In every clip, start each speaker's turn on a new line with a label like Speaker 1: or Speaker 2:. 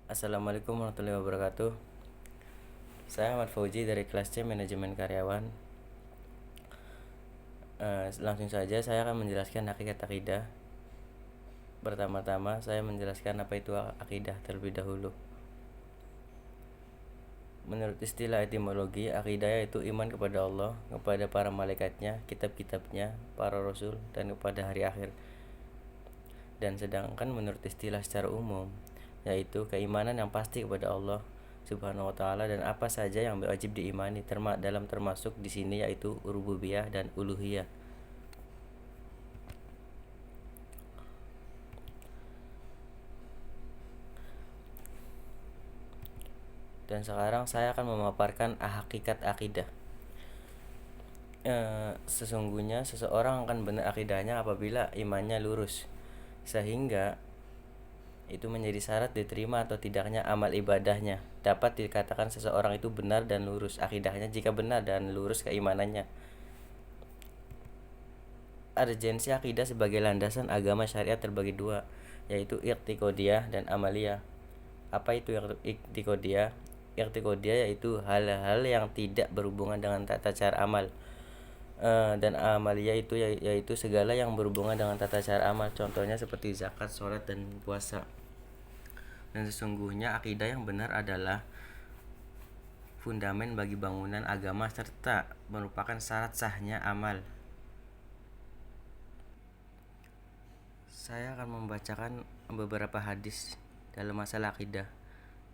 Speaker 1: Assalamualaikum warahmatullahi wabarakatuh. Saya Ahmad Fauzi dari kelas C Manajemen Karyawan. Langsung saja saya akan menjelaskan hakikat akidah. Pertama-tama saya menjelaskan apa itu akidah terlebih dahulu. Menurut istilah etimologi, akidah yaitu iman kepada Allah, kepada para malaikatnya, kitab-kitabnya, para rasul, dan kepada hari akhir. Dan sedangkan menurut istilah secara umum, yaitu keimanan yang pasti kepada Allah Subhanahu wa taala dan apa saja yang wajib diimani termasuk di sini yaitu rububiyah dan uluhiyah. Dan sekarang saya akan memaparkan hakikat akidah. Sesungguhnya seseorang akan benar akidahnya apabila imannya lurus, sehingga itu menjadi syarat diterima atau tidaknya amal ibadahnya. Dapat dikatakan seseorang itu benar dan lurus akidahnya jika benar dan lurus keimanannya. Urgensi akidah sebagai landasan agama syariat terbagi dua, yaitu i'tiqodiyah dan amaliyah. Apa itu i'tiqodiyah? I'tiqodiyah yaitu hal-hal yang tidak berhubungan dengan tata cara amal. Dan amaliyah itu yaitu segala yang berhubungan dengan tata cara amal, contohnya seperti zakat, sholat, dan puasa. Dan sesungguhnya akidah yang benar adalah fundamen bagi bangunan agama serta merupakan syarat sahnya amal. Saya akan membacakan beberapa hadis dalam masalah akidah.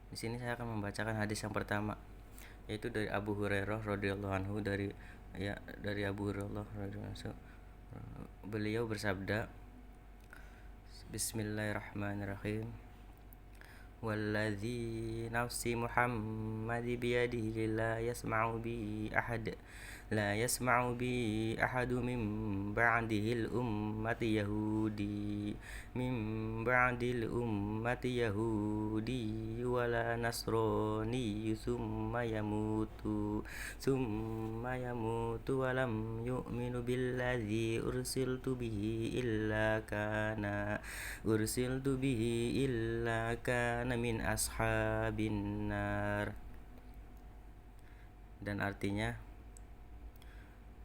Speaker 1: Di sini saya akan membacakan hadis yang pertama, yaitu dari Abu Hurairah radhiyallahu anhu dari Abu Hurairah radhiyallahu anhu. Beliau bersabda, Bismillahirrahmanirrahim. Walladzi nafsi Muhammad biyadihi la yasma'u bi ahadu min ba'dil ummati yahudi wala nasrani summa yamutu walam yu'minu billadzi ursiltu bihi illa kana min ashabin nar. Dan artinya,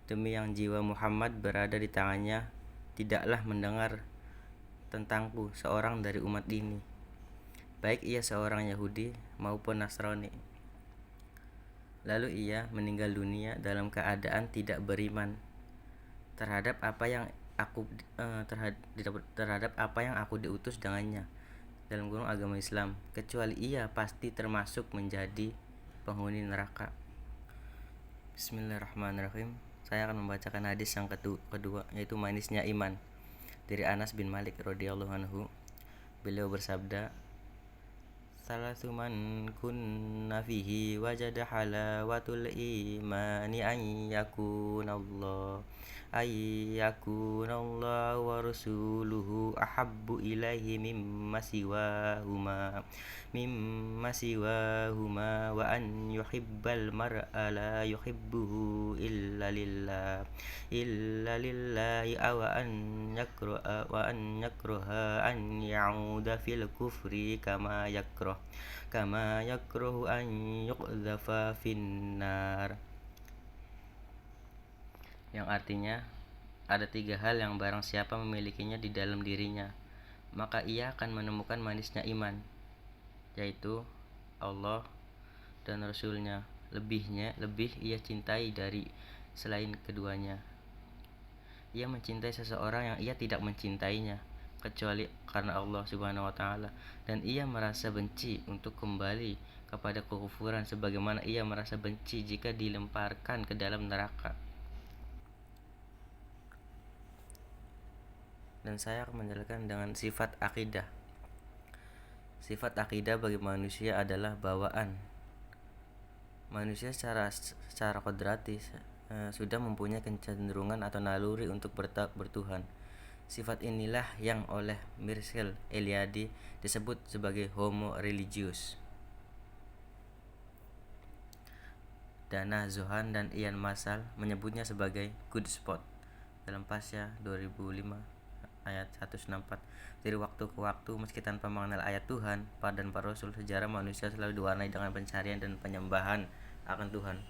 Speaker 1: demi yang jiwa Muhammad berada di tangannya, tidaklah mendengar tentangku seorang dari umat ini, baik ia seorang Yahudi maupun Nasrani, lalu ia meninggal dunia dalam keadaan tidak beriman terhadap apa yang aku diutus dengannya, dalam kurung agama Islam, kecuali ia pasti termasuk menjadi penghuni neraka. Bismillahirrahmanirrahim. Saya akan membacakan hadis yang kedua, yaitu manisnya iman, dari Anas bin Malik radhiyallahu anhu. Beliau bersabda, Salasu man kunna fihi wajada halawatul imani ayyakunallah wa rasuluhu ahabbu ilaihi mimma siwahuma wa an yuhibbal mar'a la yuhibbuhu illa lillahi aw an yakraha an ya'uda fil kufri kama yakrahu an yuqdhafa finnar. Yang artinya, ada 3 hal yang barang siapa memilikinya di dalam dirinya, maka ia akan menemukan manisnya iman, yaitu Allah dan Rasulnya. Lebih ia cintai dari selain keduanya. Ia mencintai seseorang yang ia tidak mencintainya kecuali karena Allah Subhanahu wa taala, dan ia merasa benci untuk kembali kepada kekufuran sebagaimana ia merasa benci jika dilemparkan ke dalam neraka. Dan saya akan menjelaskan dengan sifat akidah. Sifat akidah bagi manusia adalah bawaan. Manusia secara kodrati sudah mempunyai kecenderungan atau naluri untuk bertuhan. Sifat inilah yang oleh Mircea Eliade disebut sebagai homo religius. Dana Zohan dan Ian Marshall menyebutnya sebagai good spot dalam Pasya 2005. ayat 164. Dari waktu ke waktu, meski tanpa mengenal ayat Tuhan dan para rasul, sejarah manusia selalu diwarnai dengan pencarian dan penyembahan akan Tuhan.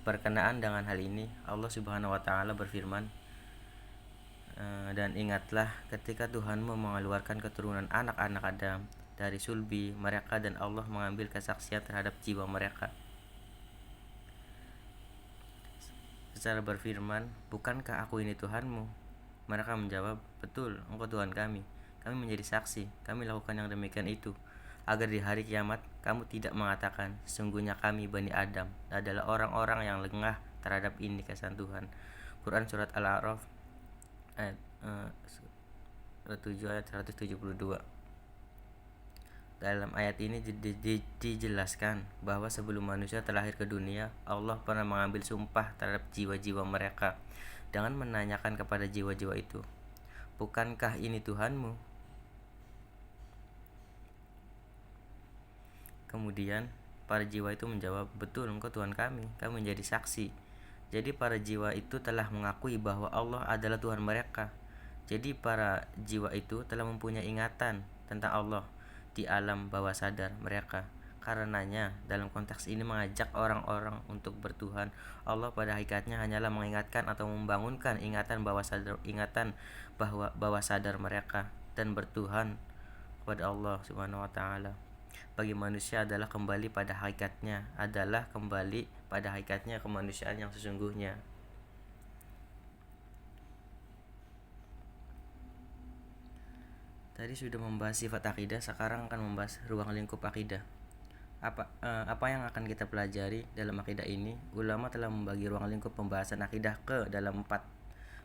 Speaker 1: Berkenaan dengan hal ini, Allah Subhanahu wa taala berfirman, dan ingatlah ketika Tuhanmu mengeluarkan keturunan anak-anak Adam dari sulbi mereka dan Allah mengambil kesaksian terhadap jiwa mereka. Secara berfirman, bukankah aku ini Tuhanmu? Mereka menjawab, betul, engkau Tuhan kami. Kami menjadi saksi, kami lakukan yang demikian itu, agar di hari kiamat kamu tidak mengatakan, sesungguhnya kami Bani Adam adalah orang-orang yang lengah terhadap ini kesan Tuhan. Quran Surat Al-A'raf ayat 7 ayat 172. Dalam ayat ini dijelaskan bahwa sebelum manusia terlahir ke dunia, Allah pernah mengambil sumpah terhadap jiwa-jiwa mereka dengan menanyakan kepada jiwa-jiwa itu, bukankah ini Tuhanmu? Kemudian para jiwa itu menjawab, betul, engkau Tuhan kami, kami menjadi saksi. Jadi para jiwa itu telah mengakui bahwa Allah adalah Tuhan mereka. Jadi para jiwa itu telah mempunyai ingatan tentang Allah di alam bawah sadar mereka. Karenanya dalam konteks ini mengajak orang-orang untuk bertuhan Allah pada hakikatnya hanyalah mengingatkan atau membangunkan ingatan bawah sadar mereka dan bertuhan kepada Allah Subhanahu wa taala. Bagi manusia adalah kembali pada hakikatnya kemanusiaan yang sesungguhnya. Tadi sudah membahas sifat akidah, sekarang akan membahas ruang lingkup akidah. Apa yang akan kita pelajari dalam akidah ini? Ulama telah membagi ruang lingkup pembahasan akidah ke dalam 4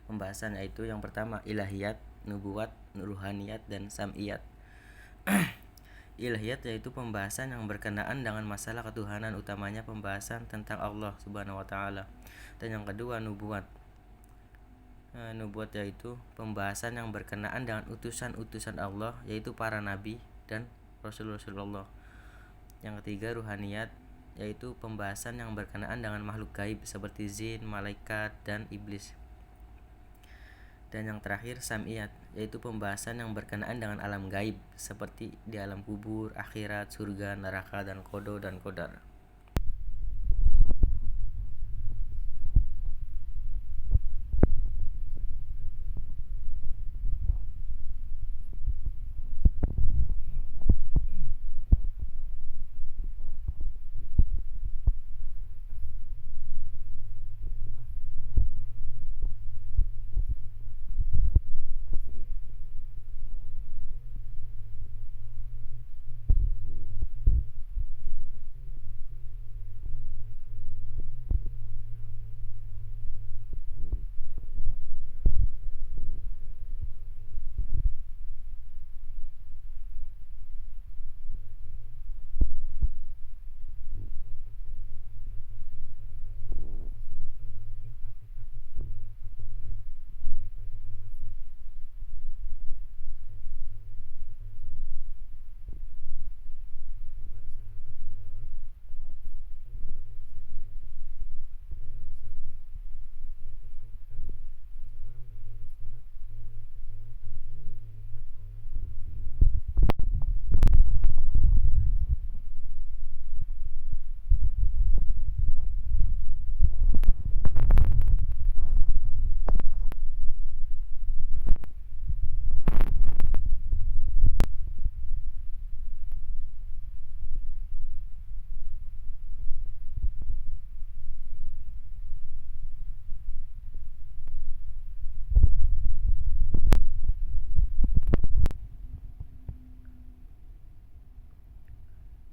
Speaker 1: pembahasan, yaitu yang pertama ilahiyat, nubuwat, ruhaniyat, dan sam'iyat. Ilahiyat yaitu pembahasan yang berkenaan dengan masalah ketuhanan, utamanya pembahasan tentang Allah Subhanahu wa taala. Dan yang kedua nubuwat. Nubuwat yaitu pembahasan yang berkenaan dengan utusan-utusan Allah, yaitu para nabi dan rasul-rasul Allah. Yang ketiga ruhaniyat, yaitu pembahasan yang berkenaan dengan makhluk gaib seperti jin, malaikat, dan iblis. Dan yang terakhir sam'iyat, yaitu pembahasan yang berkenaan dengan alam gaib seperti di alam kubur, akhirat, surga, neraka, dan qada dan qadar.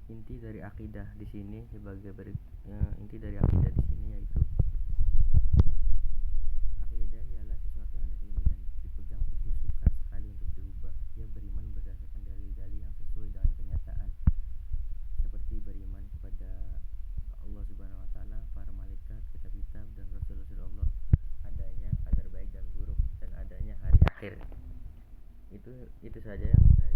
Speaker 1: Inti dari akidah di sini yaitu akidah ialah sesuatu yang dari ini dan dipegang teguh, sukar sekali untuk dirubah. Dia beriman berdasarkan dalil-dalil yang sesuai dengan kenyataan, seperti beriman kepada Allah Subhanahu wa taala, para malaikat, kitab-kitab, dan rasul-rasul Allah, adanya qadar baik dan buruk, dan adanya hari akhir. Itu saja yang saya